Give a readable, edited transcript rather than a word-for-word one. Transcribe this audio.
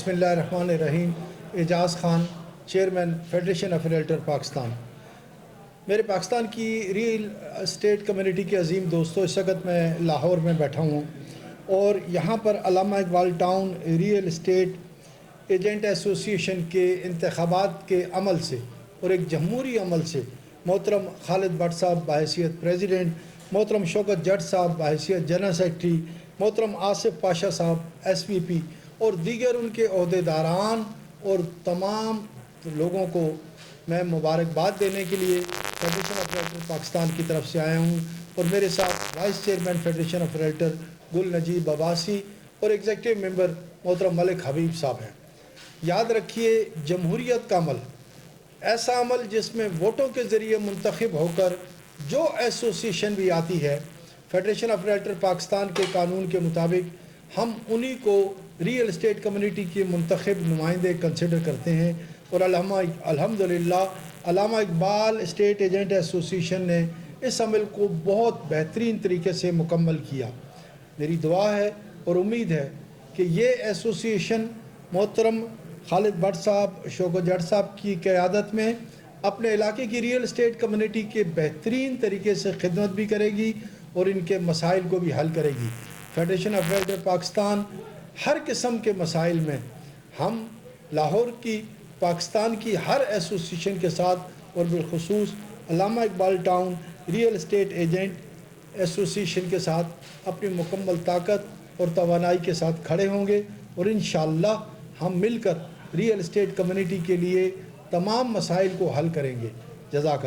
बिस्मिल्लाहिर्रहमानिर्रहीम। Ejaz Khan, chairman federation of realtor Pakistan. मेरे पाकिस्तान की रियल एस्टेट कम्युनिटी के अजीम दोस्तों, इस वक्त मैं लाहौर में बैठा हूँ और यहाँ पर Allama Iqbal Town real estate agent association के इंतखाबात के अमल से और एक जमहूरी अमल से मोहतरम खालिद भट्ट साहब बहैसियत प्रेसिडेंट, मोहतरम शौकत जट साहब बहैसियत जनरल सेक्रेटरी, मोहतरम आसिफ पाशा साहब SVP और दीगर उनके अहदेदारान और तमाम लोगों को मैं मुबारकबाद देने के लिए फेडरेशन ऑफ रियल्टर पाकिस्तान की तरफ से आया हूँ। और मेरे साथ vice chairman federation of realtor गुल नजीब अब्बासी और एग्जीक्यूटिव मेंबर मोहतरम मलिक हबीब साहब हैं। याद रखिए, जमहूरियत का अमल ऐसा अमल जिसमें वोटों के ज़रिए मुंतखब होकर जो एसोसिएशन भी आती है, फेडरेशन ऑफ रियल्टर पाकिस्तान के कानून के मुताबिक हम उन्हीं को रियल एस्टेट कम्युनिटी के मुंतखब नुमाइंदे कंसिडर करते हैं। और अल्हम्दुलिल्लाह अल्लामा इकबाल एस्टेट एजेंट एसोसिएशन ने इस अमल को बहुत बेहतरीन तरीके से मुकम्मल किया। मेरी दुआ है और उम्मीद है कि ये एसोसिएशन मोहतरम खालिद भट्ट साहब, शौकत जट साहब की क़यादत में अपने इलाके की रियल एस्टेट कम्युनिटी के बेहतरीन तरीके से खिदमत भी करेगी और इनके मसाइल को भी हल करेगी। फेडरेशन ऑफ रियल्टर पाकिस्तान हर किस्म के मसाइल में हम लाहौर की पाकिस्तान की हर एसोसिएशन के साथ और बिलखुसूस Allama Iqbal Town real estate agent association के साथ अपनी मुकम्मल ताकत और तवानाई के साथ खड़े होंगे और इंशाअल्लाह हम मिलकर रियल एस्टेट कम्युनिटी के लिए तमाम मसाइल को हल करेंगे। जज़ाक